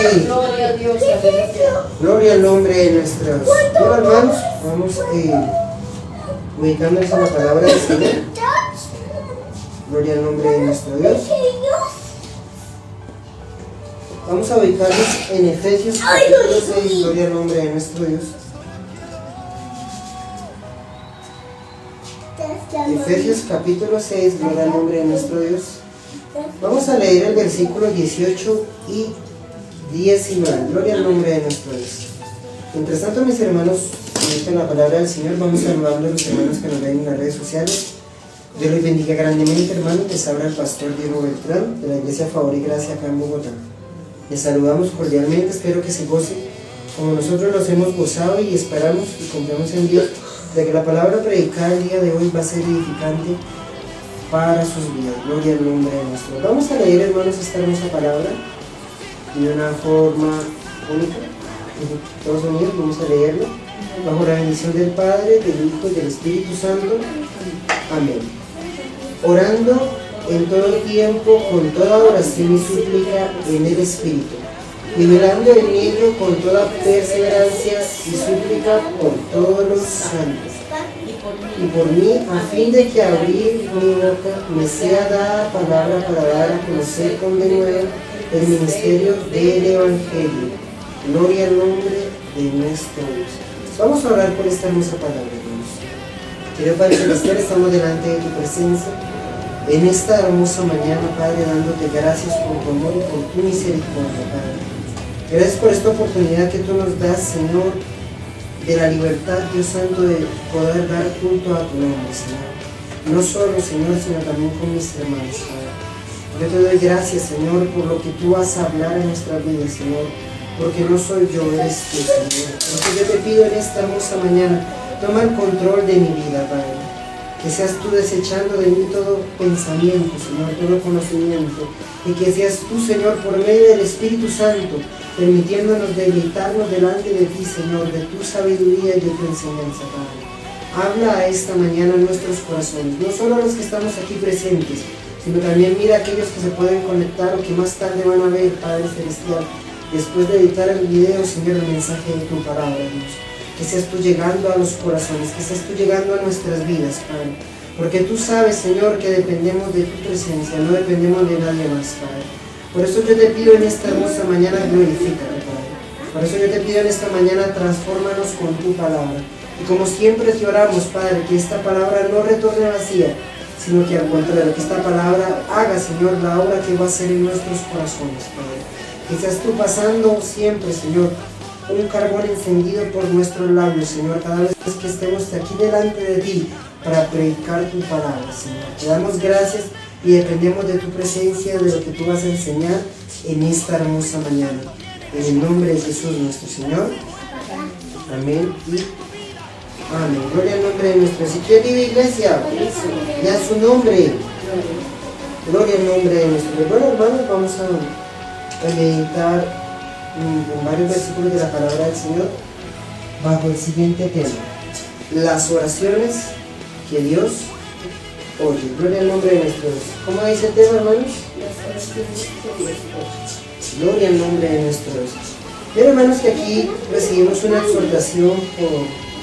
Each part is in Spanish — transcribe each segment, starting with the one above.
Amén. Gloria a Dios. Aleluya. Gloria al nombre de nuestro Dios. Bueno, hermanos, vamos ubicándonos en la palabra del Señor. Gloria al nombre de nuestro Dios. Vamos a ubicarnos en Efesios capítulo 6. Gloria al nombre de nuestro Dios. Efesios capítulo 6. Gloria al nombre de nuestro Dios. Vamos a leer el versículo 18 y 19. Gloria al nombre de nuestro Dios. Mientras tanto, mis hermanos, en la palabra del Señor, vamos saludando a los hermanos que nos ven en las redes sociales. Dios les bendiga grandemente, hermanos. Les habla el pastor Diego Beltrán, de la Iglesia Favor y Gracia acá en Bogotá. Les saludamos cordialmente, espero que se gocen como nosotros los hemos gozado y esperamos y confiamos en Dios de que la palabra predicada el día de hoy va a ser edificante para sus vidas. Gloria al nombre de nuestro Dios. Vamos a leer, hermanos, esta hermosa palabra de una forma única. Todos unidos vamos a leerlo bajo la bendición del Padre, del Hijo y del Espíritu Santo. Amén. Orando en todo tiempo con toda oración y súplica en el Espíritu, y velando en ello con toda perseverancia y súplica por todos los santos, y por mí, a fin de que abrir mi boca me sea dada palabra para dar a conocer con denuedo el ministerio del Evangelio. Gloria al nombre de nuestro Dios. Vamos a orar por esta hermosa palabra, hermanos. Querido Padre Celestial, estamos delante de tu presencia en esta hermosa mañana, Padre, dándote gracias por tu amor y por tu misericordia, Padre. Gracias por esta oportunidad que tú nos das, Señor, de la libertad, Dios Santo, de poder dar culto a tu nombre, Señor. No solo, Señor, sino también con mis hermanos, Padre. Yo te doy gracias, Señor, por lo que tú vas a hablar en nuestra vida, Señor, porque no soy yo, eres tú, Señor. Porque yo te pido en esta hermosa mañana, toma el control de mi vida, Padre. Que seas tú desechando de mí todo pensamiento, Señor, todo conocimiento. Y que seas tú, Señor, por medio del Espíritu Santo, permitiéndonos deleitarnos delante de ti, Señor, de tu sabiduría y de tu enseñanza, Padre. Habla a esta mañana en nuestros corazones, no solo los que estamos aquí presentes, sino también mira a aquellos que se pueden conectar o que más tarde van a ver, Padre Celestial, después de editar el video, Señor, el mensaje de tu palabra, Dios. Que seas tú llegando a los corazones, que seas tú llegando a nuestras vidas, Padre. Porque tú sabes, Señor, que dependemos de tu presencia, no dependemos de nadie más, Padre. Por eso yo te pido en esta hermosa mañana, glorifícate, Padre. Por eso yo te pido en esta mañana, transfórmanos con tu palabra. Y como siempre te oramos, Padre, que esta palabra no retorne vacía, sino que al contrario, que esta palabra haga, Señor, la obra que va a hacer en nuestros corazones, Padre. Que seas tú pasando siempre, Señor, un carbón encendido por nuestros labios, Señor, cada vez que estemos aquí delante de ti para predicar tu palabra, Señor. Te damos gracias y dependemos de tu presencia, de lo que tú vas a enseñar en esta hermosa mañana. En el nombre de Jesús nuestro Señor. Amén y amén. Gloria al nombre de nuestro Señor. Si vive iglesia, y a su nombre. Gloria al nombre de nuestro Dios. Bueno, hermanos, vamos a meditar en varios versículos de la palabra del Señor bajo el siguiente tema: las oraciones que Dios oye. Gloria al nombre de nuestro Dios. ¿Cómo dice el tema, hermanos? Las oraciones que Dios oye. Gloria al nombre de nuestro Dios. Bien, hermanos, que aquí recibimos una exhortación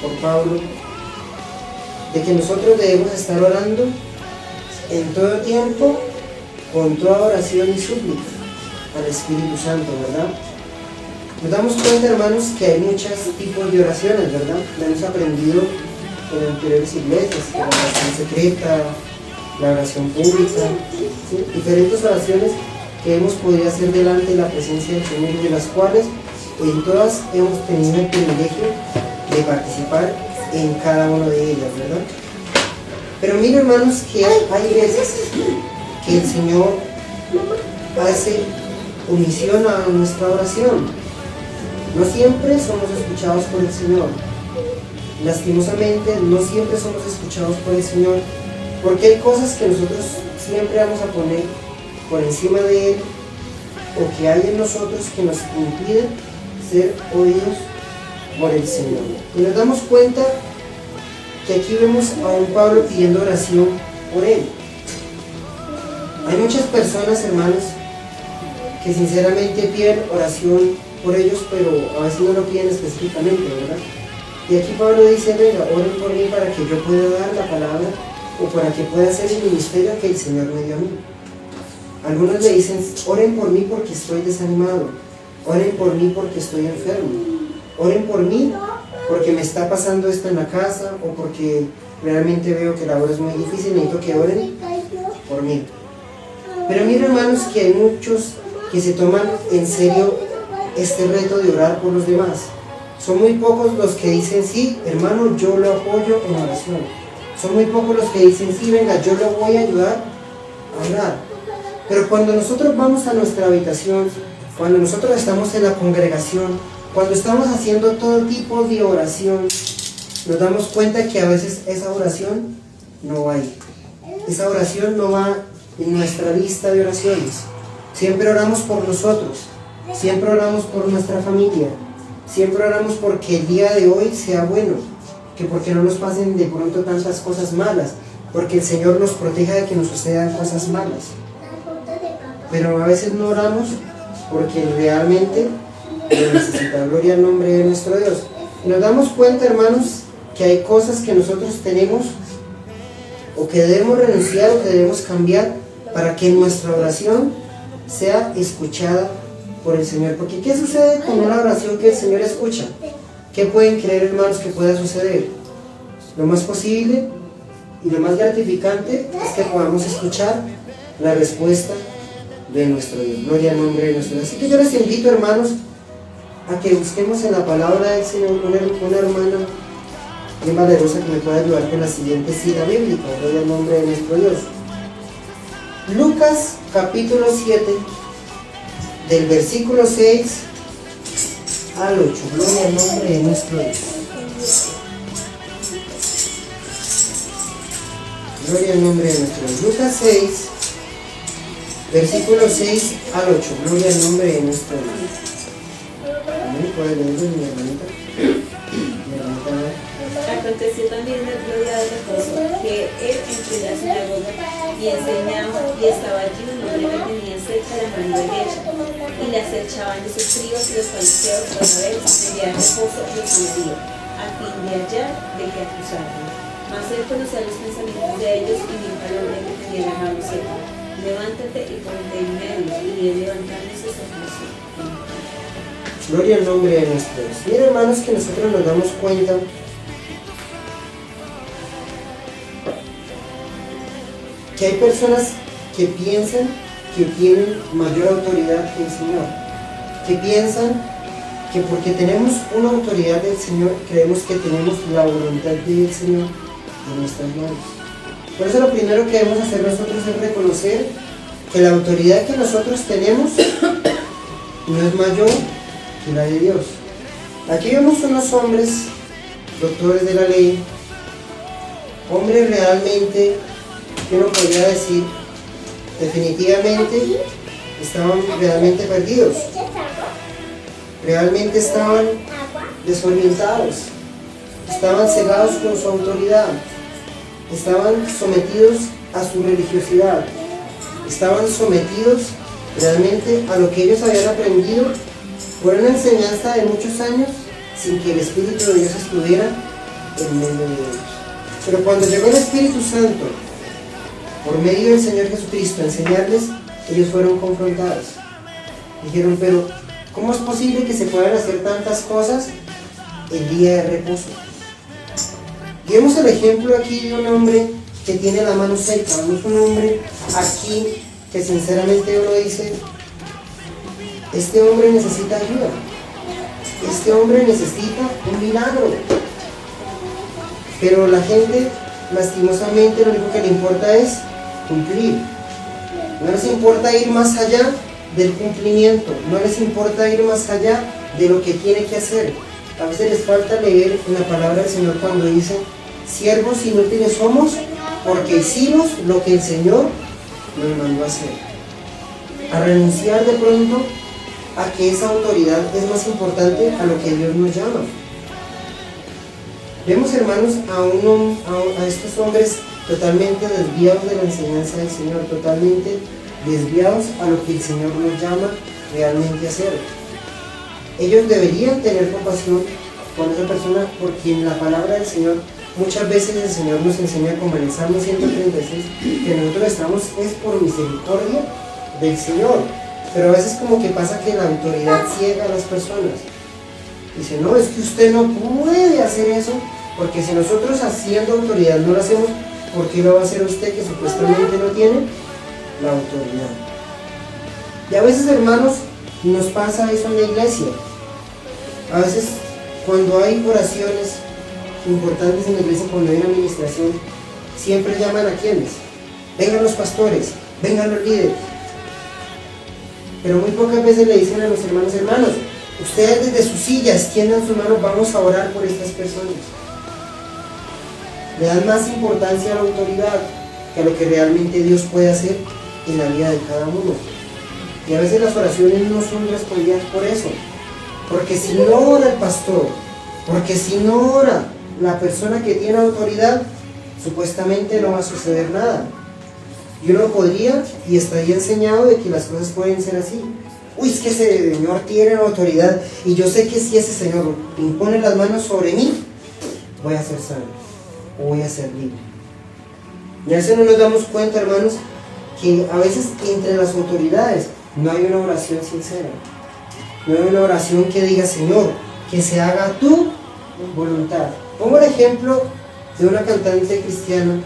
por Pablo de que nosotros debemos estar orando en todo tiempo con toda oración y súplica al Espíritu Santo, ¿verdad? Nos damos cuenta, hermanos, que hay muchos tipos de oraciones, ¿verdad? Lo hemos aprendido en anteriores iglesias, la oración secreta, la oración pública, ¿sí? Diferentes oraciones que hemos podido hacer delante de la presencia del Señor y de las cuales en todas hemos tenido el privilegio de participar en cada una de ellas, ¿verdad? Pero miren, hermanos, que hay veces que el Señor hace omisión a nuestra oración. No siempre somos escuchados por el Señor. Lastimosamente, no siempre somos escuchados por el Señor, porque hay cosas que nosotros siempre vamos a poner por encima de Él, o que hay en nosotros que nos impiden ser oídos por el Señor. Y nos damos cuenta que aquí vemos a un Pablo pidiendo oración por él. Hay muchas personas, hermanos, que sinceramente piden oración por ellos, pero a veces no lo piden específicamente, ¿verdad? Y aquí Pablo dice, venga, oren por mí para que yo pueda dar la palabra o para que pueda hacer el ministerio que el Señor me dio a mí. Algunos le dicen, oren por mí porque estoy desanimado, oren por mí porque estoy enfermo, oren por mí porque me está pasando esto en la casa o porque realmente veo que la hora es muy difícil, necesito que oren por mí. Pero miren, hermanos, que hay muchos que se toman en serio este reto de orar por los demás. Son muy pocos los que dicen, sí, hermano, yo lo apoyo en oración. Son muy pocos los que dicen, sí, venga, yo lo voy a ayudar a orar. Pero cuando nosotros vamos a nuestra habitación, cuando nosotros estamos en la congregación, cuando estamos haciendo todo tipo de oración, nos damos cuenta que a veces esa oración no va ahí. Esa oración no va en nuestra lista de oraciones. Siempre oramos por nosotros, siempre oramos por nuestra familia, siempre oramos porque el día de hoy sea bueno, que porque no nos pasen de pronto tantas cosas malas, porque el Señor nos proteja de que nos sucedan cosas malas. Pero a veces no oramos porque realmente lo necesita. Gloria al nombre de nuestro Dios. Y nos damos cuenta, hermanos, que hay cosas que nosotros tenemos o que debemos renunciar o que debemos cambiar para que nuestra oración sea escuchada por el Señor. Porque ¿qué sucede con una oración que el Señor escucha? ¿Qué pueden creer, hermanos, que pueda suceder? Lo más posible y lo más gratificante es que podamos escuchar la respuesta de nuestro Dios. Gloria al nombre de nuestro Dios. Así que yo les invito, hermanos, a que busquemos en la palabra del Señor una hermana bien valerosa que me pueda ayudar con la siguiente cita bíblica. Gloria al nombre de nuestro Dios. Lucas capítulo 7, del versículo 6 al 8. Gloria al nombre de nuestro Dios. Gloria al nombre de nuestro Dios. Lucas 6, versículo 6 al 8. Gloria al nombre de nuestro Dios. ¿Puede leerlo, mi hermanita? Aconteció también el otro día de reposo que él entró en la sinagoga y enseñaba, y estaba allí un hombre que tenía cerca la mano derecha, y le acechaban los escribas y los fariseos para ver si tenía reposo los judíos, a fin de hallar de que acusarlo. Mas él conocía los pensamientos de ellos y dijo al hombre que tenía la mano seca: levántate y ponte en medio. Y él levantándose se puso. Gloria al nombre de nuestro Dios. Miren, hermanos, que nosotros nos damos cuenta que hay personas que piensan que tienen mayor autoridad que el Señor, que piensan que porque tenemos una autoridad del Señor, creemos que tenemos la voluntad del Señor en nuestras manos. Por eso lo primero que debemos hacer nosotros es reconocer que la autoridad que nosotros tenemos no es mayor que la de Dios. Aquí vemos unos hombres, doctores de la ley, hombres realmente que uno podría decir definitivamente estaban realmente perdidos, realmente estaban desorientados, estaban cegados con su autoridad, estaban sometidos a su religiosidad, estaban sometidos realmente a lo que ellos habían aprendido por una enseñanza de muchos años sin que el Espíritu de Dios estuviera en medio de ellos. Pero cuando llegó el Espíritu Santo, por medio del Señor Jesucristo, a enseñarles, ellos fueron confrontados. Dijeron, pero ¿cómo es posible que se puedan hacer tantas cosas el día de reposo? Y vemos el ejemplo aquí de un hombre que tiene la mano seca. Vemos un hombre aquí que sinceramente uno dice, este hombre necesita ayuda, este hombre necesita un milagro. Pero la gente, lastimosamente, lo único que le importa es cumplir. No les importa ir más allá del cumplimiento, no les importa ir más allá de lo que tiene que hacer. A veces les falta leer en la palabra del Señor cuando dice, siervos inútiles somos porque hicimos lo que el Señor nos mandó a hacer. A renunciar de pronto a que esa autoridad es más importante a lo que Dios nos llama. Vemos, hermanos, a estos hombres totalmente desviados de la enseñanza del Señor, totalmente desviados a lo que el Señor nos llama realmente hacer. Ellos deberían tener compasión con esa persona, porque en la palabra del Señor muchas veces el Señor nos enseña, como en el Salmo 136, que nosotros estamos es por misericordia del Señor. Pero a veces como que pasa que la autoridad ciega a las personas. Dice, no, es que usted no puede hacer eso, porque si nosotros haciendo autoridad no lo hacemos, ¿por qué lo va a hacer usted que supuestamente no tiene la autoridad? Y a veces, hermanos, nos pasa eso en la iglesia. A veces cuando hay oraciones importantes en la iglesia, cuando hay una administración, siempre llaman a quienes, vengan los pastores, vengan los líderes, pero muy pocas veces le dicen a los hermanos, hermanos, ustedes desde sus sillas extiendan sus manos, vamos a orar por estas personas. Le dan más importancia a la autoridad que a lo que realmente Dios puede hacer en la vida de cada uno. Y a veces las oraciones no son respondidas por eso, porque si no ora el pastor, porque si no ora la persona que tiene autoridad, supuestamente no va a suceder nada. Y uno podría y estaría enseñado de que las cosas pueden ser así. Uy, es que ese Señor tiene autoridad y yo sé que si ese Señor impone las manos sobre mí, voy a ser sano o voy a ser libre. Y a veces no nos damos cuenta, hermanos, que a veces entre las autoridades no hay una oración sincera. No hay una oración que diga, Señor, que se haga tu voluntad. Pongo el ejemplo de una cantante cristiana,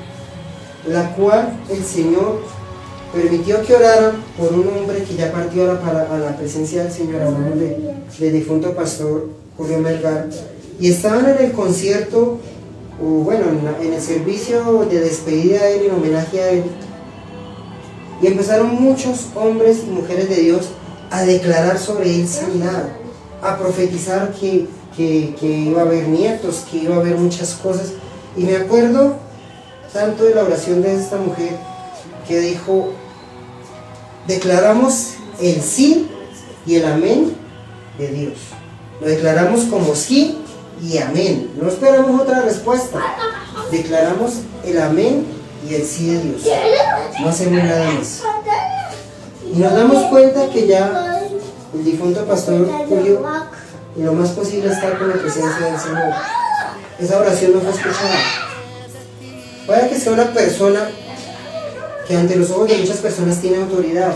la cual el Señor permitió que oraran por un hombre que ya partió a la presencia del Señor. Hablamos del difunto pastor Julio Melgar, y estaban en el concierto, o bueno, en el servicio de despedida a él, en homenaje a él, y empezaron muchos hombres y mujeres de Dios a declarar sobre él sanidad, a profetizar que iba a haber nietos, que iba a haber muchas cosas. Y me acuerdo tanto de la oración de esta mujer que dijo, declaramos el sí y el amén de Dios. Lo declaramos como sí y amén. No esperamos otra respuesta. Declaramos el amén y el sí de Dios. No hacemos nada más. Y nos damos cuenta que ya el difunto pastor Julio, y lo más posible, estar con la presencia del Señor. Esa oración no fue escuchada. Puede que sea una persona que ante los ojos de muchas personas tiene autoridad,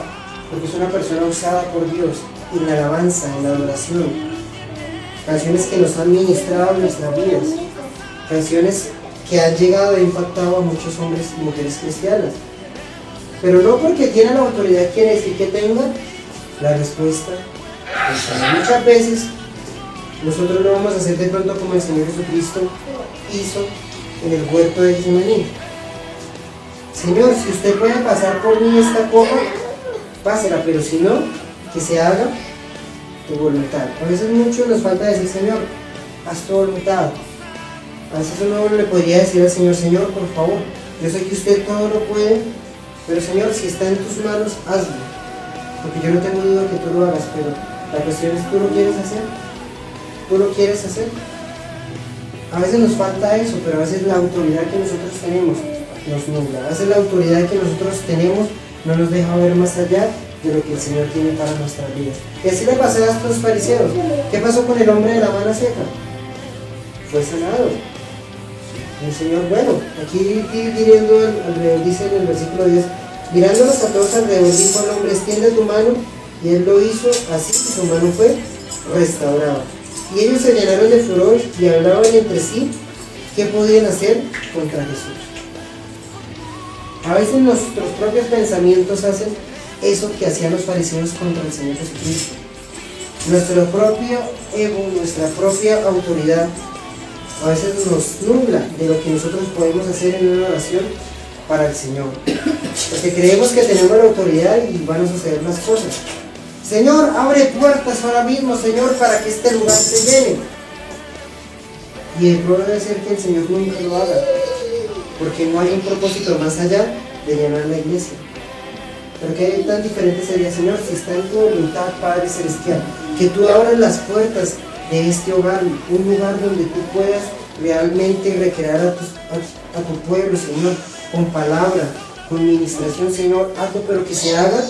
porque es una persona usada por Dios en la alabanza, en la adoración. Canciones que nos han ministrado en nuestras vidas. Canciones que han llegado e impactado a muchos hombres y mujeres cristianas. Pero no porque tiene la autoridad quiere decir que tenga la respuesta. Muchas veces nosotros no vamos a hacer de pronto como el Señor Jesucristo hizo en el huerto de Getsemaní. Señor, si usted puede pasar por mí esta copa, pásela, pero si no, que se haga tu voluntad. A veces mucho nos falta decir, Señor, haz tu voluntad. A veces uno le podría decir al Señor, Señor, por favor, yo sé que usted todo lo puede, pero Señor, si está en tus manos, hazlo. Porque yo no tengo duda que tú lo hagas, pero la cuestión es, ¿tú lo quieres hacer? ¿Tú lo quieres hacer? A veces nos falta eso, pero a veces la autoridad que nosotros tenemos nos nubla. A veces la autoridad que nosotros tenemos no nos deja ver más allá de lo que el Señor tiene para nuestras vidas. Y así le pasó a estos fariseos. ¿Qué pasó con el hombre de la mano seca? Fue sanado. El Señor, bueno, aquí viendo alrededor, dice en el versículo 10, mirándolos a todos alrededor, dijo al hombre, extiende tu mano, y él lo hizo así, y su mano fue restaurada. Y ellos se llenaron de furor y hablaban entre sí qué podían hacer contra Jesús. A veces nuestros propios pensamientos hacen eso que hacían los fariseos contra el Señor Jesucristo. Nuestro propio ego, nuestra propia autoridad, a veces nos nubla de lo que nosotros podemos hacer en una oración para el Señor. Porque creemos que tenemos la autoridad y van a suceder las cosas. Señor, abre puertas ahora mismo, Señor, para que este lugar se llene. Y el error debe ser que el Señor nunca lo haga, porque no hay un propósito más allá de llenar la iglesia. Pero qué tan diferente sería, Señor, si está en tu voluntad, Padre Celestial, que tú abras las puertas de este hogar, un lugar donde tú puedas realmente recrear a tu pueblo, Señor, con palabra, con ministración, Señor, hazlo, pero que se haga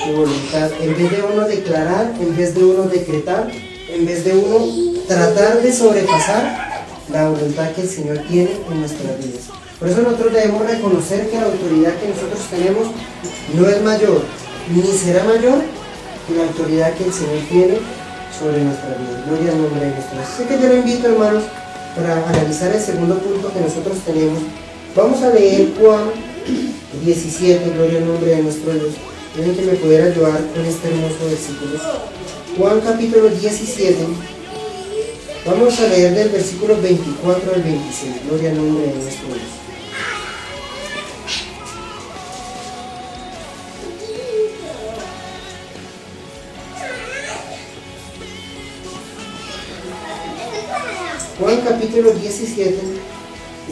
tu voluntad. En vez de uno declarar, en vez de uno decretar, en vez de uno tratar de sobrepasar la voluntad que el Señor tiene en nuestras vidas. Por eso nosotros debemos reconocer que la autoridad que nosotros tenemos no es mayor, ni será mayor que la autoridad que el Señor tiene sobre nuestra vida. Gloria al nombre de nuestro Dios. Así que yo lo invito, hermanos, para analizar el segundo punto que nosotros tenemos. Vamos a leer Juan 17, gloria al nombre de nuestro Dios. Tienen que me poder ayudar con este hermoso versículo. Juan capítulo 17. Vamos a leer del versículo 24 al 26. Gloria al nombre de nuestro Dios. Juan capítulo 17,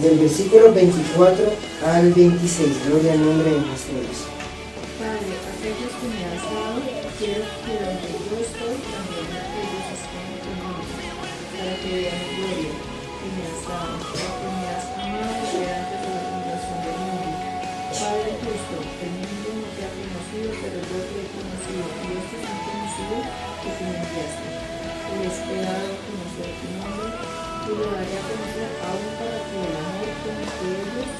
del versículo 24 al 26. Gloria al nombre de nuestro Dios. Padre, aquellos que me has dado, quiero que donde yo estoy, también ellos estén conmigo, para que vean mi gloria que me has dado, porque me has amado desde antes de la fundación del mundo. Padre justo, el mundo no te ha conocido, pero yo te he conocido, y estos han conocido que tú me enviaste. Les he dado a conocer tu nombre, y lo daré a conocer aún para que el amor con que ellos,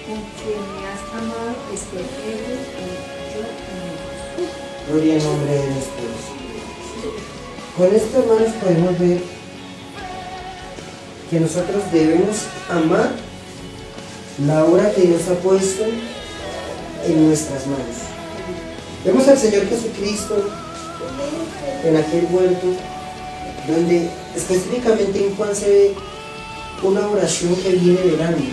con quien me has amado, esté en ellos y yo en ellos. Gloria al nombre de nuestro Dios. Con esto, hermanos, podemos ver que nosotros debemos amar la obra que Dios ha puesto en nuestras manos. Vemos al Señor Jesucristo en aquel huerto, donde específicamente en Juan se ve una oración que viene del alma,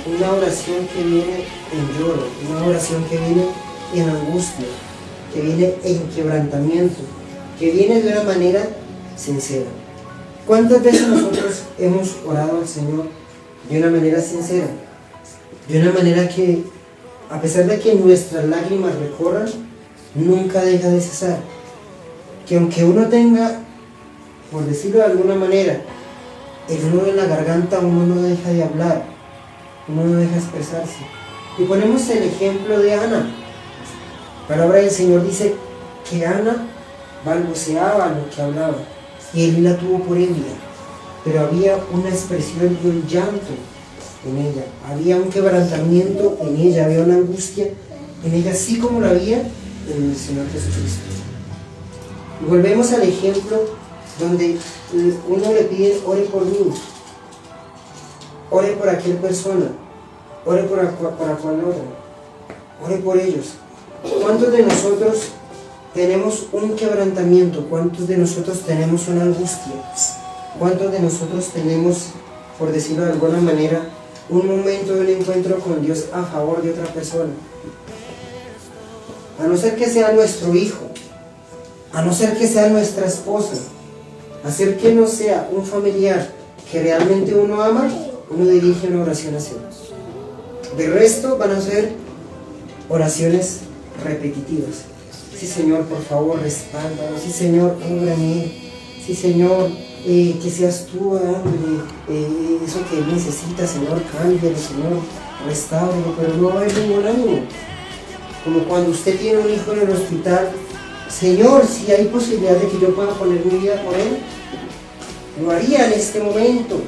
una oración que viene en lloro, una oración que viene en angustia, que viene en quebrantamiento, que viene de una manera sincera. ¿Cuántas veces nosotros hemos orado al Señor de una manera sincera? De una manera que, a pesar de que nuestras lágrimas recorran, nunca deja de cesar. Que aunque uno tenga, por decirlo de alguna manera, el nudo en la garganta, uno no deja de hablar, uno no deja de expresarse. Y ponemos el ejemplo de Ana. La palabra del Señor dice que Ana balbuceaba lo que hablaba, y Elí la tuvo por envidia, pero había una expresión de un llanto en ella, había un quebrantamiento en ella, había una angustia en ella, así como la había en el Señor Jesucristo. Y volvemos al ejemplo donde uno le pide: ore por mí, ore por aquella persona, ore para cual otra, ore por ellos. ¿Cuántos de nosotros tenemos un quebrantamiento? ¿Cuántos de nosotros tenemos una angustia? ¿Cuántos de nosotros tenemos, por decirlo de alguna manera, un momento de un encuentro con Dios a favor de otra persona? A no ser que sea nuestro hijo, a no ser que sea nuestra esposa, a ser que no sea un familiar que realmente uno ama, uno dirige una oración hacia Dios. De resto van a ser oraciones repetitivas. Sí, Señor, por favor, respáldanos. Sí, Señor, obra en él. Sí, Señor, que seas tú dándole eso que él necesita, Señor, cámbialo, Señor, restáuralo, pero no va a haber ningún ánimo. Como cuando usted tiene un hijo en el hospital: Señor, si hay posibilidad de que yo pueda poner mi vida por él, lo haría en este momento.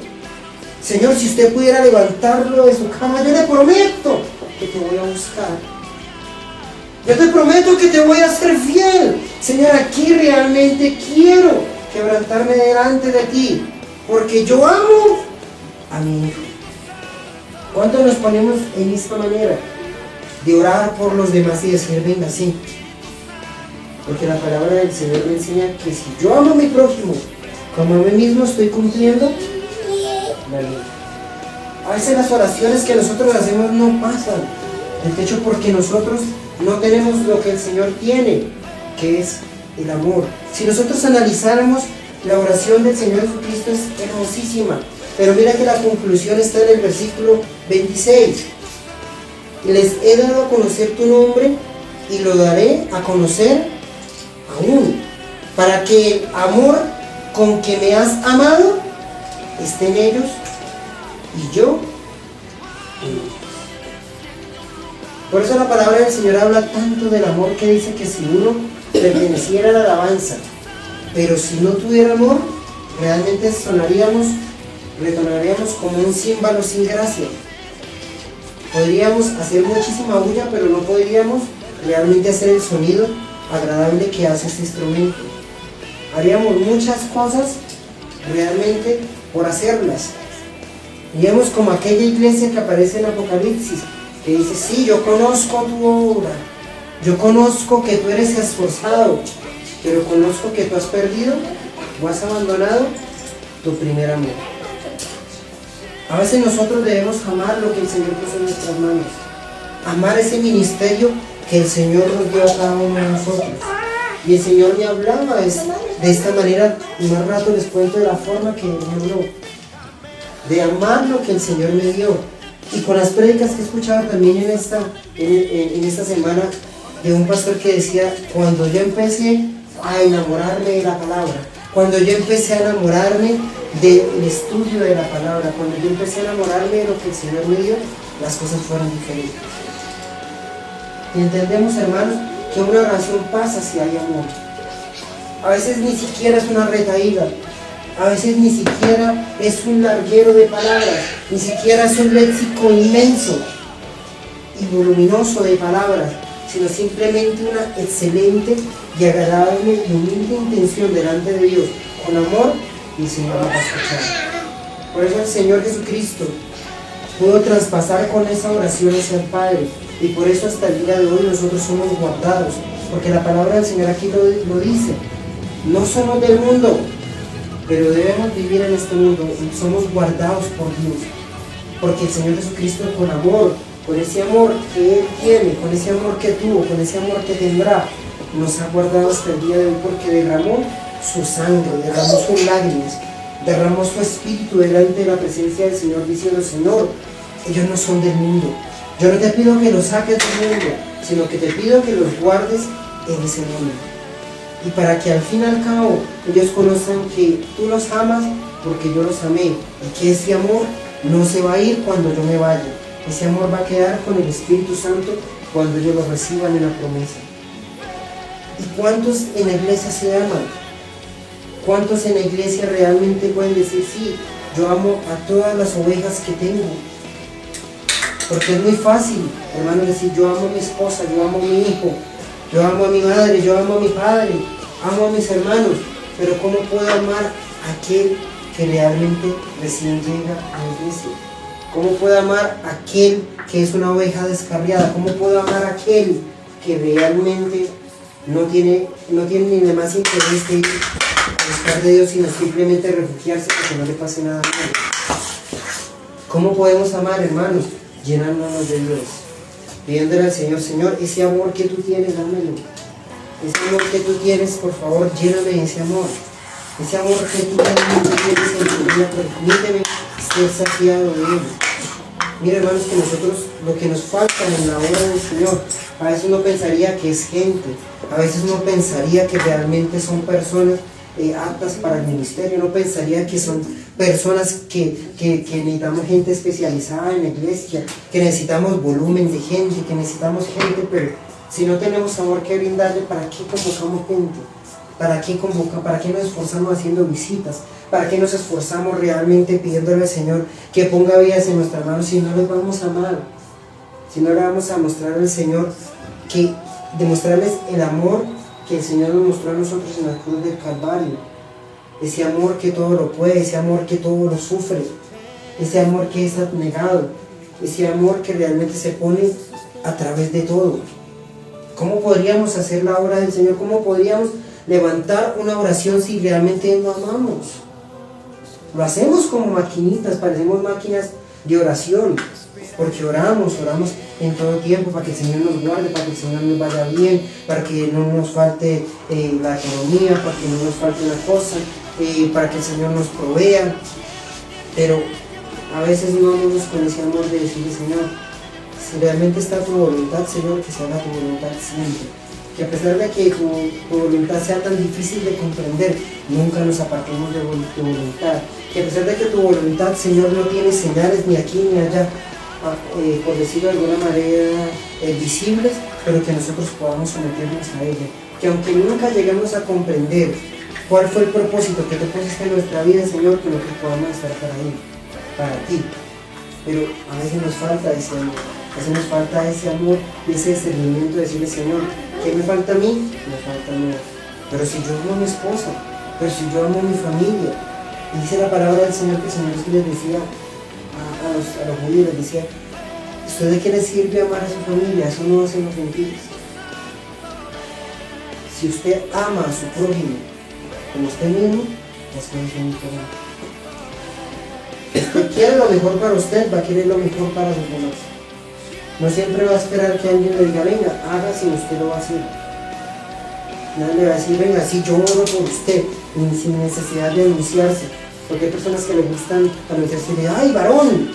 Señor, si usted pudiera levantarlo de su cama, yo le prometo que te voy a buscar. Yo te prometo que te voy a ser fiel. Señor, aquí realmente quiero quebrantarme delante de ti, porque yo amo a mi hijo. ¿Cuánto nos ponemos en esta manera de orar por los demás y decir: venga, sí? Porque la palabra del Señor me enseña que si yo amo a mi prójimo como a mí mismo, estoy cumpliendo la ley. A veces las oraciones que nosotros hacemos no pasan del techo porque nosotros no tenemos lo que el Señor tiene, que es el amor. Si nosotros analizáramos la oración del Señor Jesucristo, es hermosísima, pero mira que la conclusión está en el versículo 26. Les he dado a conocer tu nombre y lo daré a conocer aún, para que el amor con que me has amado esté en ellos y yo en ellos. Por eso la palabra del Señor habla tanto del amor, que dice que si uno perteneciera a la alabanza, pero si no tuviera amor, realmente retonaríamos como un címbalo sin gracia. Podríamos hacer muchísima bulla, pero no podríamos realmente hacer el sonido agradable que hace este instrumento. Haríamos muchas cosas realmente por hacerlas. Seríamos como aquella iglesia que aparece en Apocalipsis, que dice: sí, yo conozco tu obra, yo conozco que tú eres esforzado, pero conozco que tú has perdido o has abandonado tu primer amor. A veces nosotros debemos amar lo que el Señor puso en nuestras manos, amar ese ministerio que el Señor nos dio a cada uno de nosotros. Y el Señor me hablaba de esta manera, y más rato les cuento de la forma que me habló, de amar lo que el Señor me dio. Y con las prédicas que he escuchado también en esta semana, de un pastor que decía: cuando yo empecé a enamorarme de la palabra, cuando yo empecé a enamorarme del estudio de la palabra, cuando yo empecé a enamorarme de lo que el Señor me dio, las cosas fueron diferentes. Y entendemos, hermanos, que una oración pasa si hay amor. A veces ni siquiera es una retaíla, a veces ni siquiera es un larguero de palabras, ni siquiera es un léxico inmenso y voluminoso de palabras, sino simplemente una excelente y agradable y humilde intención delante de Dios, con amor, y el Señor la va a escuchar. Por eso el Señor Jesucristo pudo traspasar con esa oración hacia el Padre, y por eso hasta el día de hoy nosotros somos guardados, porque la palabra del Señor aquí lo dice: no somos del mundo, pero debemos vivir en este mundo, y somos guardados por Dios, porque el Señor Jesucristo, con amor, con ese amor que Él tiene, con ese amor que tuvo, con ese amor que tendrá, nos ha guardado hasta el día de hoy, porque derramó su sangre, derramó sus lágrimas, derramó su espíritu delante de la presencia del Señor, diciendo: Señor, ellos no son del mundo. Yo no te pido que los saques del mundo, sino que te pido que los guardes en ese mundo. Y para que al fin y al cabo ellos conozcan que tú los amas porque yo los amé, y que ese amor no se va a ir cuando yo me vaya. Ese amor va a quedar con el Espíritu Santo cuando ellos lo reciban en la promesa. ¿Y cuántos en la iglesia se aman? ¿Cuántos en la iglesia realmente pueden decir: sí, yo amo a todas las ovejas que tengo? Porque es muy fácil, hermano, decir: yo amo a mi esposa, yo amo a mi hijo, yo amo a mi madre, yo amo a mi padre, amo a mis hermanos. Pero ¿cómo puedo amar a aquel que realmente recién llega a la iglesia? ¿Cómo puedo amar a aquel que es una oveja descarriada? ¿Cómo puedo amar a aquel que realmente no tiene ni de más interés de buscar de Dios, sino simplemente refugiarse para que no le pase nada malo? ¿Cómo podemos amar, hermanos? Llenándonos de Dios, pidiéndole al Señor: Señor, ese amor que tú tienes, dámelo. Ese amor que tú tienes, por favor, lléname de ese amor. Ese amor que tú realmente tienes en tu vida, permíteme ser saciado de él. Mira, hermanos, que nosotros, lo que nos falta en la obra del Señor, a veces uno pensaría que es gente, a veces uno pensaría que realmente son personas aptas para el ministerio, no pensaría que son personas que necesitamos gente especializada en la iglesia, que necesitamos volumen de gente, que necesitamos gente, pero si no tenemos amor que brindarle, ¿para qué convocamos gente? ¿Para qué nos esforzamos haciendo visitas? ¿Para qué nos esforzamos realmente pidiéndole al Señor que ponga vidas en nuestras manos si no les vamos a amar? Si no le vamos a mostrar al Señor, demostrarles el amor que el Señor nos mostró a nosotros en la cruz del Calvario. Ese amor que todo lo puede, ese amor que todo lo sufre, ese amor que es abnegado, ese amor que realmente se pone a través de todo. ¿Cómo podríamos hacer la obra del Señor? ¿Cómo podríamos levantar una oración si realmente no amamos? Lo hacemos como maquinitas, parecemos máquinas de oración, porque oramos en todo tiempo para que el Señor nos guarde, para que el Señor nos vaya bien, para que no nos falte la economía, para que no nos falte una cosa, para que el Señor nos provea. Pero a veces no vamos con ese amor de decirle: Señor, si realmente está tu voluntad, Señor, que se haga tu voluntad siempre. Que a pesar de que tu voluntad sea tan difícil de comprender, nunca nos apartemos de tu voluntad. Que a pesar de que tu voluntad, Señor, no tiene señales ni aquí ni allá, por decirlo de alguna manera, visibles, pero que nosotros podamos someternos a ella. Que aunque nunca lleguemos a comprender cuál fue el propósito que tú pusiste en nuestra vida, Señor, que nosotros podamos estar para ti. Pero a veces nos falta ese amor, a veces nos falta ese amor y ese discernimiento de decirle, Señor, ¿qué me falta a mí? Me falta amor. Pero si yo amo a mi esposa, pero si yo amo a mi familia, y dice la palabra del Señor que el Señor les decía a los judíos, les decía, ¿usted de qué le sirve amar a su familia? Eso no hacen los gentiles. Si usted ama a su prójimo como usted mismo, las cosas son diferentes. Usted quiere lo mejor para usted, va a querer lo mejor para los demás. No siempre va a esperar que alguien le diga, venga, haga si usted lo va a hacer. Nadie le va a decir, venga, si yo oro por usted, sin necesidad de anunciarse. Porque hay personas que les gustan anunciarse y dicen, ay, varón,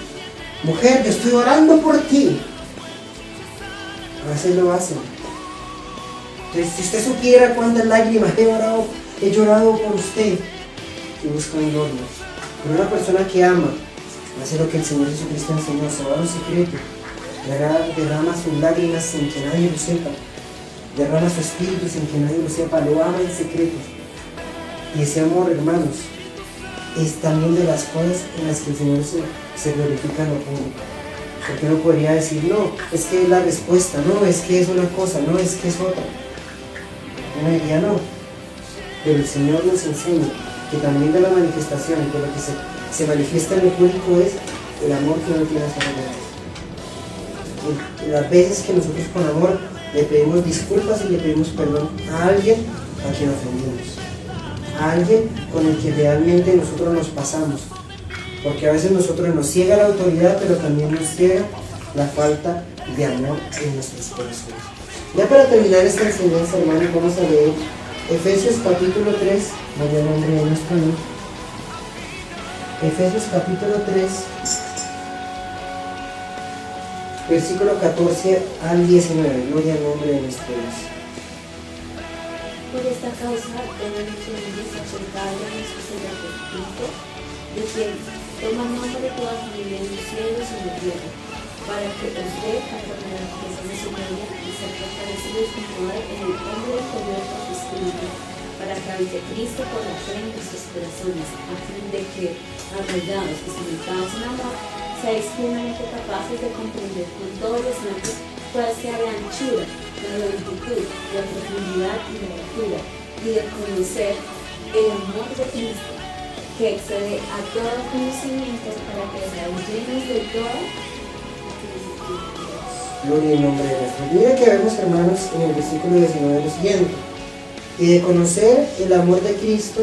mujer, yo estoy orando por ti. A veces lo hacen. Entonces, si usted supiera cuántas lágrimas he llorado por usted, y buscan gloria. Pero una persona que ama, hace lo que el Señor Jesucristo enseñó, se va a los secretos, derrama sus lágrimas sin que nadie lo sepa, derrama su espíritu sin que nadie lo sepa, lo ama en secreto. Y ese amor, hermanos, es también de las cosas en las que el Señor se glorifica en lo público. Porque uno podría decir, no, es que es la respuesta, no, es que es una cosa, no, es que es otra. Uno diría, no. Pero el Señor nos enseña que también de la manifestación, de lo que se manifiesta en lo público es el amor que uno tiene hacia los demás. Las veces que nosotros con amor le pedimos disculpas y le pedimos perdón a alguien a quien ofendimos, a alguien con el que realmente nosotros nos pasamos, porque a veces nosotros nos ciega la autoridad, pero también nos ciega la falta de amor en nuestros corazones. Ya para terminar esta enseñanza, hermanos, vamos a leer Efesios capítulo 3, vaya el nombre de nuestro Dios. Efesios capítulo 3, versículo 14 al 19, gloria al nombre de nuestro Dios. Por esta causa, deben ustedes acercar a nuestro Señor Jesucristo, de quien toma nombre toda familia en los cielos y en la tierra, para que os dé conforme a la riqueza de su gloria y ser fortalecidos con poder en el hombre interior por su Espíritu, para que habite Cristo por la fe en vuestros corazones, a fin de que, arraigados y cimentados en amor, seáis plenamente capaces de comprender con todos los santos cuál sea la anchura, la longitud, la profundidad y la altura, y de conocer el amor de Cristo, que excede a todo conocimiento, para que seáis llenos de toda gloria en nombre de nuestro Dios. Mira que vemos, hermanos, en el versículo 19 lo siguiente: y de conocer el amor de Cristo,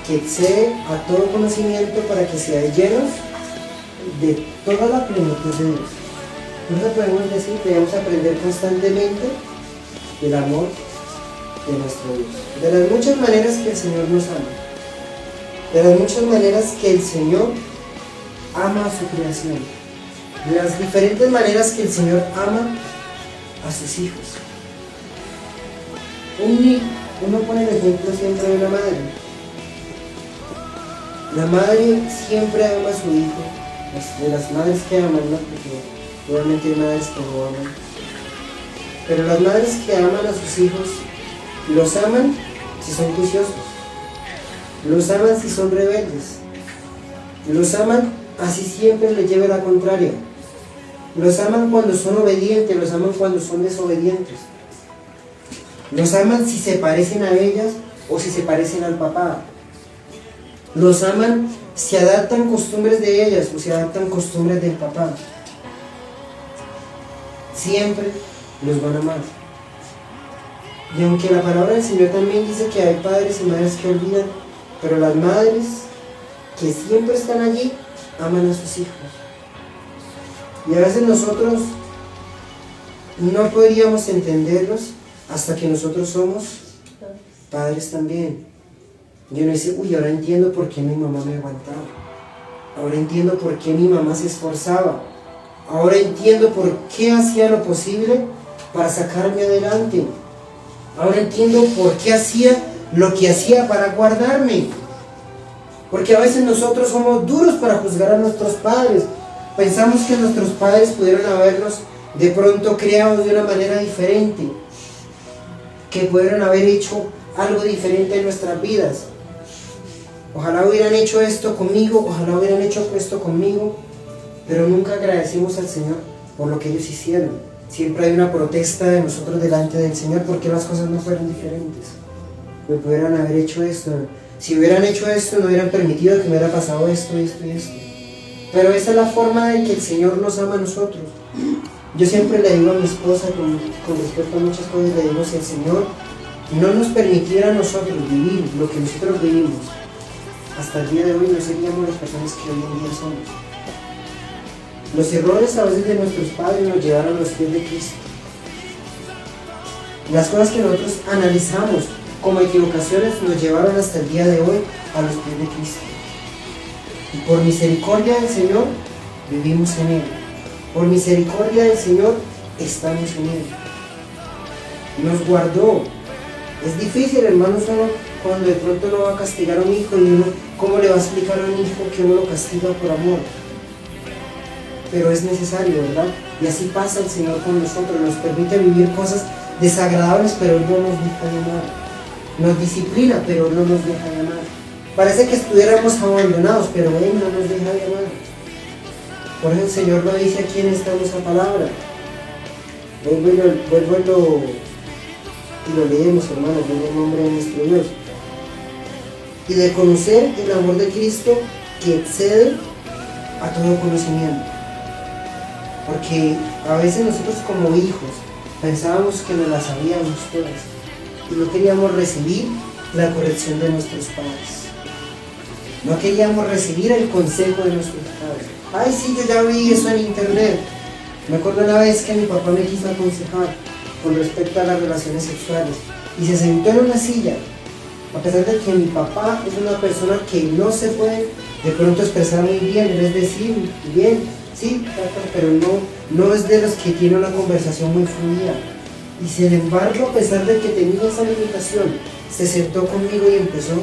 que excede a todo conocimiento, para que seáis llenos de toda la plenitud de Dios. Entonces podemos decir que debemos aprender constantemente del amor de nuestro Dios, de las muchas maneras que el Señor nos ama, de las muchas maneras que el Señor ama a su creación, de las diferentes maneras que el Señor ama a sus hijos. Uno pone el ejemplo siempre de una madre. La madre siempre ama a su hijo, de las madres que aman, ¿no? Porque obviamente hay madres que no aman, pero las madres que aman a sus hijos, los aman si son juiciosos, los aman si son rebeldes, los aman así siempre les lleve la contraria, los aman cuando son obedientes, los aman cuando son desobedientes, los aman si se parecen a ellas o si se parecen al papá, los aman si adaptan costumbres de ellas o si adaptan costumbres del papá. Siempre los van a amar. Y aunque la palabra del Señor también dice que hay padres y madres que olvidan, pero las madres que siempre están allí aman a sus hijos. Y a veces nosotros no podríamos entenderlos hasta que nosotros somos padres también. Y uno dice, uy, ahora entiendo por qué mi mamá me aguantaba, ahora entiendo por qué mi mamá se esforzaba, ahora entiendo por qué hacía lo posible para sacarme adelante, ahora entiendo por qué hacía lo que hacía para guardarme. Porque a veces nosotros somos duros para juzgar a nuestros padres, Pensamos que nuestros padres pudieron habernos de pronto criado de una manera diferente, que pudieron haber hecho algo diferente en nuestras vidas. Ojalá hubieran hecho esto conmigo, ojalá hubieran hecho esto conmigo, pero nunca agradecimos al Señor por lo que ellos hicieron. Siempre hay una protesta de nosotros delante del Señor porque las cosas no fueron diferentes. Me pudieran haber hecho esto. Si hubieran hecho esto, no hubieran permitido que me hubiera pasado esto, esto y esto. Pero esa es la forma en que el Señor nos ama a nosotros. Yo siempre le digo a mi esposa, con respecto a muchas cosas, le digo, si el Señor no nos permitiera a nosotros vivir lo que nosotros vivimos, hasta el día de hoy no seríamos las personas que hoy en día somos. Los errores a veces de nuestros padres nos llevaron a los pies de Cristo. Las cosas que nosotros analizamos como equivocaciones nos llevaron hasta el día de hoy a los pies de Cristo. Y por misericordia del Señor vivimos en Él. Por misericordia del Señor estamos en Él. Nos guardó. Es difícil, hermanos, cuando de pronto uno va a castigar a un hijo y uno, ¿cómo le va a explicar a un hijo que uno lo castiga por amor? Pero es necesario, ¿verdad? Y así pasa el Señor con nosotros. Nos permite vivir cosas desagradables, pero Él no nos deja de amar. Nos disciplina, pero Él no nos deja de amar. Parece que estuviéramos abandonados, pero Él no nos deja de amar. Por eso el Señor lo dice aquí en esta hermosa palabra. Vuelvo y lo leemos, hermanos, en el nombre de nuestro Dios. Y de conocer el amor de Cristo que excede a todo conocimiento. Porque a veces nosotros como hijos pensábamos que nos las sabíamos todas y no queríamos recibir la corrección de nuestros padres. No queríamos recibir el consejo de nuestros padres. Ay, sí, yo ya vi eso en internet. Me acuerdo una vez que mi papá me quiso aconsejar con respecto a las relaciones sexuales y se sentó en una silla, a pesar de que mi papá es una persona que no se puede de pronto expresar muy bien, es decir, bien, sí, pero no es de los que tiene una conversación muy fluida. Y sin embargo, a pesar de que tenía esa limitación, se sentó conmigo y empezó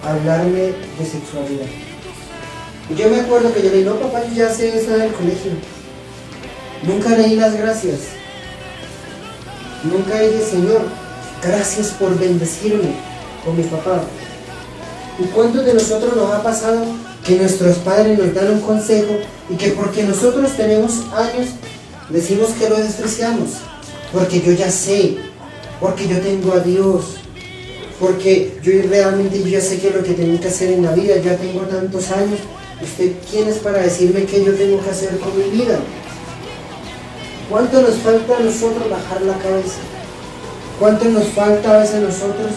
a hablarme de sexualidad. Y yo me acuerdo que yo le dije, no papá, yo ya sé eso del colegio. Nunca leí las gracias. Nunca dije, Señor, gracias por bendecirme con mi papá. ¿Y cuántos de nosotros nos ha pasado que nuestros padres nos dan un consejo y que porque nosotros tenemos años decimos que lo despreciamos? Porque yo ya sé, porque yo tengo a Dios, porque yo realmente ya sé qué es lo que tengo que hacer en la vida, ya tengo tantos años. ¿Usted quién es para decirme qué yo tengo que hacer con mi vida? ¿Cuánto nos falta a nosotros bajar la cabeza? ¿Cuánto nos falta a veces a nosotros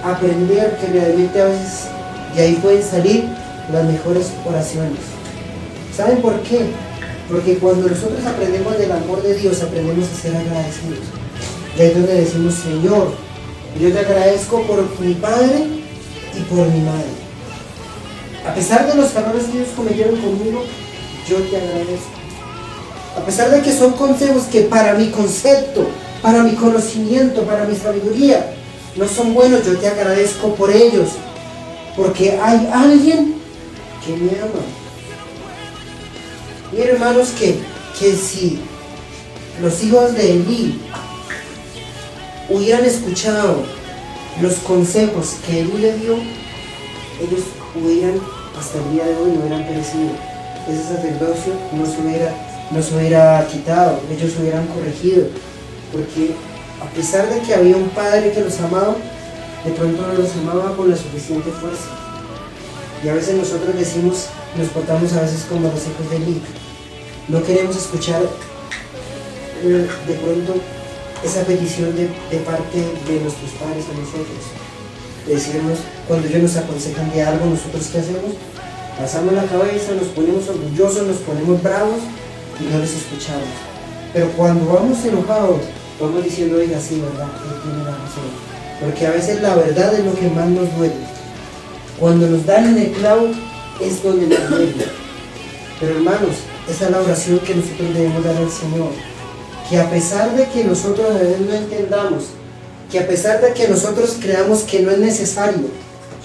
aprender que realmente a veces de ahí pueden salir las mejores oraciones? ¿Saben por qué? Porque cuando nosotros aprendemos del amor de Dios, aprendemos a ser agradecidos. Y ahí es donde decimos, Señor, yo te agradezco por mi padre y por mi madre. A pesar de los errores que ellos cometieron conmigo, yo te agradezco. A pesar de que son consejos que para mi concepto, para mi conocimiento, para mi sabiduría, no son buenos, yo te agradezco por ellos. Porque hay alguien que me ama. Miren, hermanos, que si los hijos de Elí hubieran escuchado los consejos que Elí le dio, ellos hubieran, hasta el día de hoy, no hubieran perecido. Ese sacerdocio no se hubiera quitado, ellos se hubieran corregido. Porque a pesar de que había un padre que los amaba, de pronto no los amaba con la suficiente fuerza. Y a veces nosotros decimos, nos portamos a veces como los hijos de Elí. No queremos escuchar de pronto esa petición de parte de nuestros padres a nosotros. Decirnos, cuando ellos nos aconsejan de algo, nosotros ¿qué hacemos? Pasamos la cabeza, nos ponemos orgullosos, nos ponemos bravos y no les escuchamos. Pero cuando vamos enojados, vamos diciendo, oiga, sí, verdad, él tiene la razón. Porque a veces la verdad es lo que más nos duele. Cuando nos dan en el clavo es donde nos duele. Pero hermanos, esa es la oración que nosotros debemos dar al Señor. Que a pesar de que nosotros a veces no entendamos, que a pesar de que nosotros creamos que no es necesario,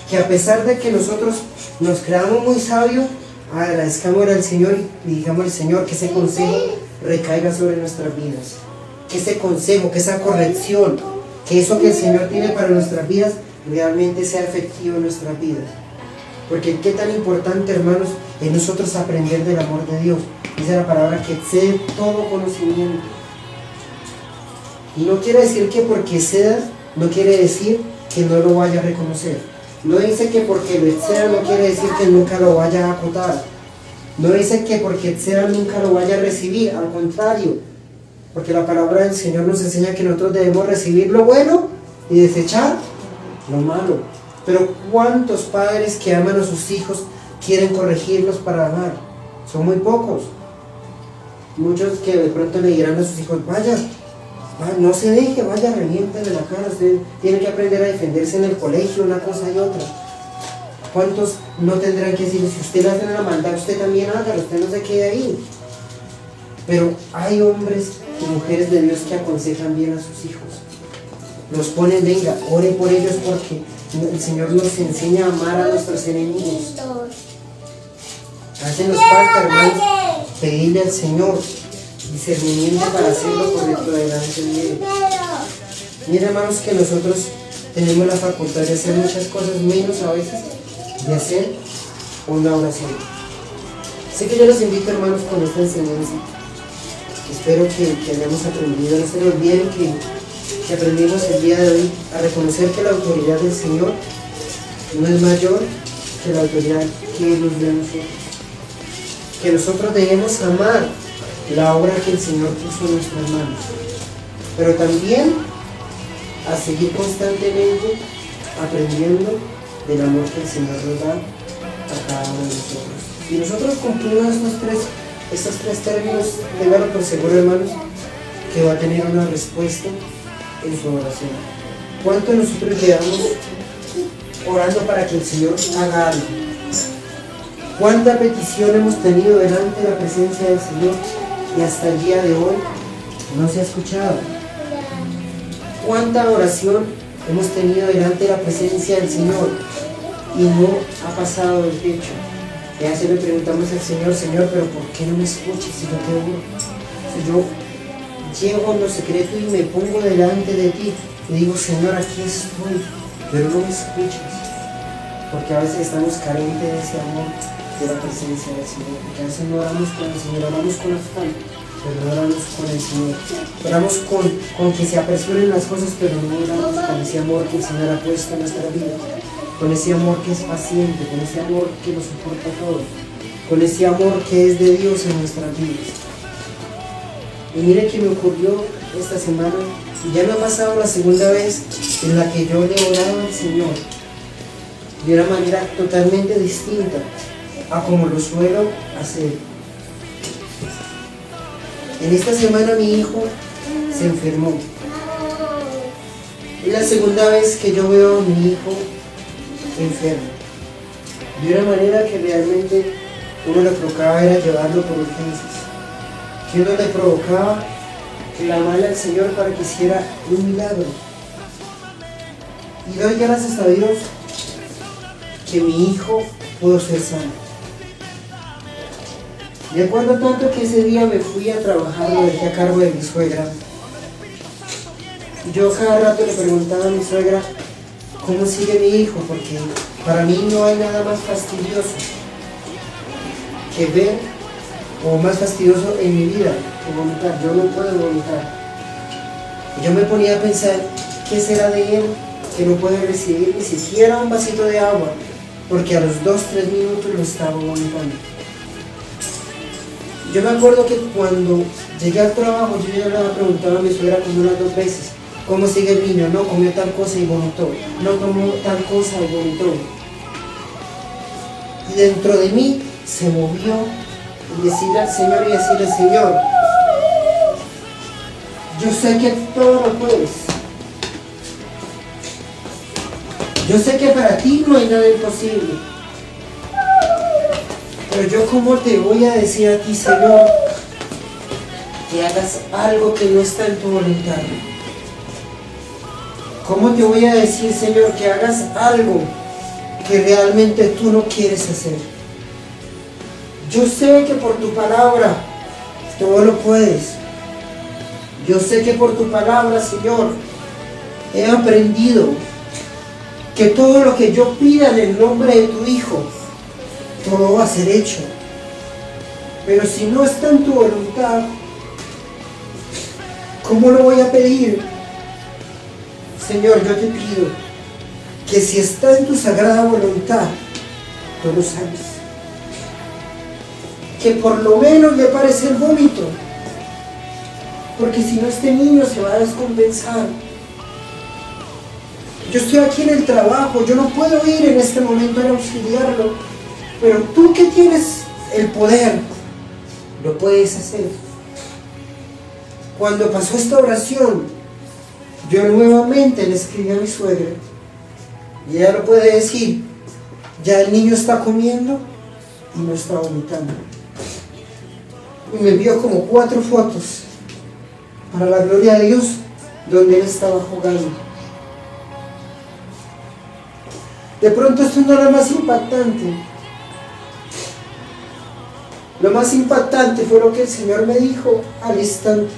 que a pesar de que nosotros nos creamos muy sabios, agradezcamos al Señor y digamos al Señor que ese consejo recaiga sobre nuestras vidas. Que ese consejo, que esa corrección, que eso que el Señor tiene para nuestras vidas realmente sea efectivo en nuestras vidas. Porque qué tan importante, hermanos, es nosotros aprender del amor de Dios. Dice la palabra que excede todo conocimiento. Y no quiere decir que porque exceda, no quiere decir que no lo vaya a reconocer. No dice que porque lo exceda no quiere decir que nunca lo vaya a acotar. No dice que porque exceda nunca lo vaya a recibir. Al contrario, porque la palabra del Señor nos enseña que nosotros debemos recibir lo bueno y desechar lo malo. Pero ¿cuántos padres que aman a sus hijos quieren corregirlos para amar? Son muy pocos. Muchos que de pronto le dirán a sus hijos, vaya, no se deje, vaya, reviéntale la cara, usted tiene que aprender a defenderse en el colegio, una cosa y otra. ¿Cuántos no tendrán que decir, si usted le hace la maldad, usted también hágalo, usted no se quede ahí? Pero hay hombres y mujeres de Dios que aconsejan bien a sus hijos. Los ponen, venga, ore por ellos porque el Señor nos enseña a amar a nuestros enemigos. A veces nos falta, hermanos, pedirle al Señor discernimiento para hacer lo correcto delante de Él. Mira, hermanos, que nosotros tenemos la facultad de hacer muchas cosas, menos a veces de hacer una oración. Sé que yo los invito, hermanos, con esta enseñanza. Espero que hayamos aprendido, no se nos olviden que aprendimos el día de hoy a reconocer que la autoridad del Señor no es mayor que la autoridad que Él nos dio a nosotros. Que nosotros debemos amar la obra que el Señor puso en nuestras manos, pero también a seguir constantemente aprendiendo del amor que el Señor nos da a cada uno de nosotros. Y nosotros cumplimos estos tres términos, téngalo por seguro, hermanos, que va a tener una respuesta en su oración. ¿Cuánto nosotros llevamos orando para que el Señor haga algo? ¿Cuánta petición hemos tenido delante de la presencia del Señor y hasta el día de hoy no se ha escuchado? ¿Cuánta oración hemos tenido delante de la presencia del Señor y no ha pasado el techo? Y a veces le preguntamos al Señor, Señor, pero ¿por qué no me escuchas si yo te oro? Si yo llego en lo secreto y me pongo delante de ti y digo, Señor, aquí estoy, pero no me escuchas. Porque a veces estamos carentes de ese amor, de la presencia del Señor. Porque a veces no oramos con el Señor, oramos con afán, pero no oramos con el Señor. Oramos con que se apresuren las cosas, pero no oramos con ese amor que el Señor ha puesto en nuestra vida. Con ese amor que es paciente, con ese amor que lo soporta todo, con ese amor que es de Dios en nuestras vidas. Y mire que me ocurrió esta semana, y ya me ha pasado la segunda vez en la que yo le oraba al Señor de una manera totalmente distinta a como lo suelo hacer. En esta semana mi hijo se enfermó. Es la segunda vez que yo veo a mi hijo enfermo, de una manera que realmente uno le provocaba era llevarlo por urgencias, que uno le provocaba clamarle al Señor para que hiciera un milagro. Y doy gracias a Dios que mi hijo pudo ser sano. De acuerdo tanto que ese día me fui a trabajar, lo dejé a cargo de mi suegra. Yo cada rato le preguntaba a mi suegra cómo sigue mi hijo, porque para mí no hay nada más fastidioso que ver, o más fastidioso en mi vida que vomitar. Yo no puedo vomitar. Y yo me ponía a pensar, ¿qué será de él que no puede recibir ni siquiera un vasito de agua? Porque a los 2-3 minutos lo estaba vomitando. Yo me acuerdo que cuando llegué al trabajo, yo ya le había preguntado a mi suegra como unas 2 veces, ¿cómo sigue el niño? No, comió tal cosa y vomitó. No comió tal cosa y vomitó. Y dentro de mí se movió y decirle al Señor y decirle, Señor, yo sé que todo lo puedes. Yo sé que para ti no hay nada imposible. Pero yo cómo te voy a decir a ti, Señor, que hagas algo que no está en tu voluntad. ¿Cómo te voy a decir, Señor, que hagas algo que realmente tú no quieres hacer? Yo sé que por tu palabra todo lo puedes. Yo sé que por tu palabra, Señor, he aprendido que todo lo que yo pida en el nombre de tu Hijo, todo va a ser hecho. Pero si no está en tu voluntad, ¿cómo lo voy a pedir? Señor, yo te pido que si está en tu sagrada voluntad, tú lo sabes. Que por lo menos le parece el vómito. Porque si no, este niño se va a descompensar. Yo estoy aquí en el trabajo, yo no puedo ir en este momento a auxiliarlo. Pero tú que tienes el poder, lo puedes hacer. Cuando pasó esta oración, yo nuevamente le escribí a mi suegra. Y ella lo puede decir. Ya el niño está comiendo y no está vomitando. Y me envió como 4 fotos, para la gloria de Dios, donde él estaba jugando. De pronto esto no es lo más impactante. Lo más impactante fue lo que el Señor me dijo al instante.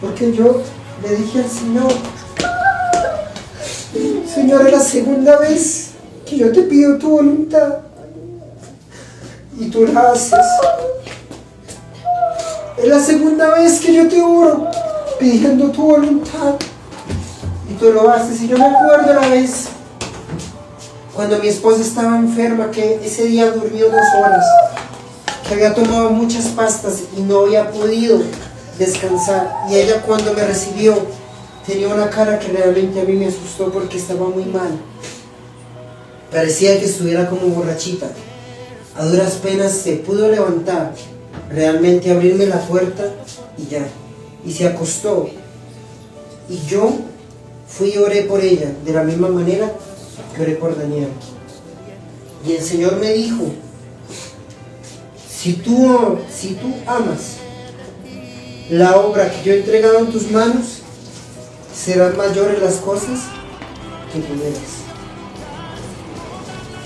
Porque yo le dije al Señor, Señor, es la segunda vez que yo te pido tu voluntad y tú la haces. Es la segunda vez que yo te oro pidiendo tu voluntad y tú lo haces. Y yo me acuerdo la vez cuando mi esposa estaba enferma, que ese día durmió 2 horas, que había tomado muchas pastas y no había podido descansar. Y ella, cuando me recibió, tenía una cara que realmente a mí me asustó porque estaba muy mal. Parecía que estuviera como borrachita. A duras penas se pudo levantar, realmente abrirme la puerta y ya. Y se acostó. Y yo fui y oré por ella de la misma manera que oré por Daniel. Y el Señor me dijo, si tú amas la obra que yo he entregado en tus manos, serán mayores las cosas que tú verás.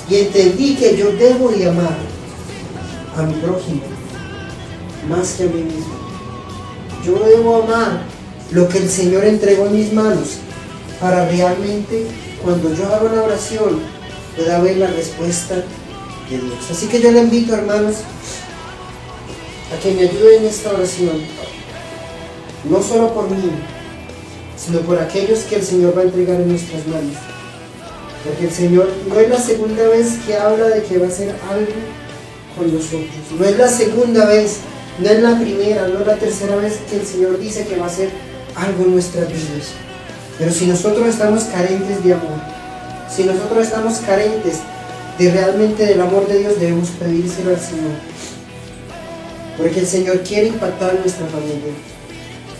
Y entendí que yo debo de amar a mi prójimo más que a mí mismo. Yo debo amar lo que el Señor entregó en mis manos, para realmente, cuando yo hago una oración, pueda ver la respuesta de Dios. Así que yo le invito, hermanos, a que me ayuden en esta oración, no solo por mí, sino por aquellos que el Señor va a entregar en nuestras manos. Porque el Señor no es la segunda vez que habla de que va a hacer algo con nosotros. No es la segunda vez, no es la primera, no es la tercera vez que el Señor dice que va a hacer algo en nuestras vidas. Pero si nosotros estamos carentes de amor, si nosotros estamos carentes de realmente del amor de Dios, debemos pedírselo al Señor. Porque el Señor quiere impactar a nuestra familia.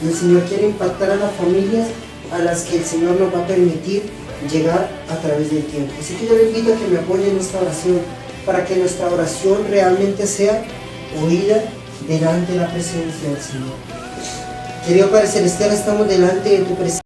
Y el Señor quiere impactar a las familias a las que el Señor nos va a permitir llegar a través del tiempo. Así que yo le invito a que me apoyen en esta oración, para que nuestra oración realmente sea oída delante de la presencia del Señor. Querido Padre Celestial, estamos delante de tu presencia.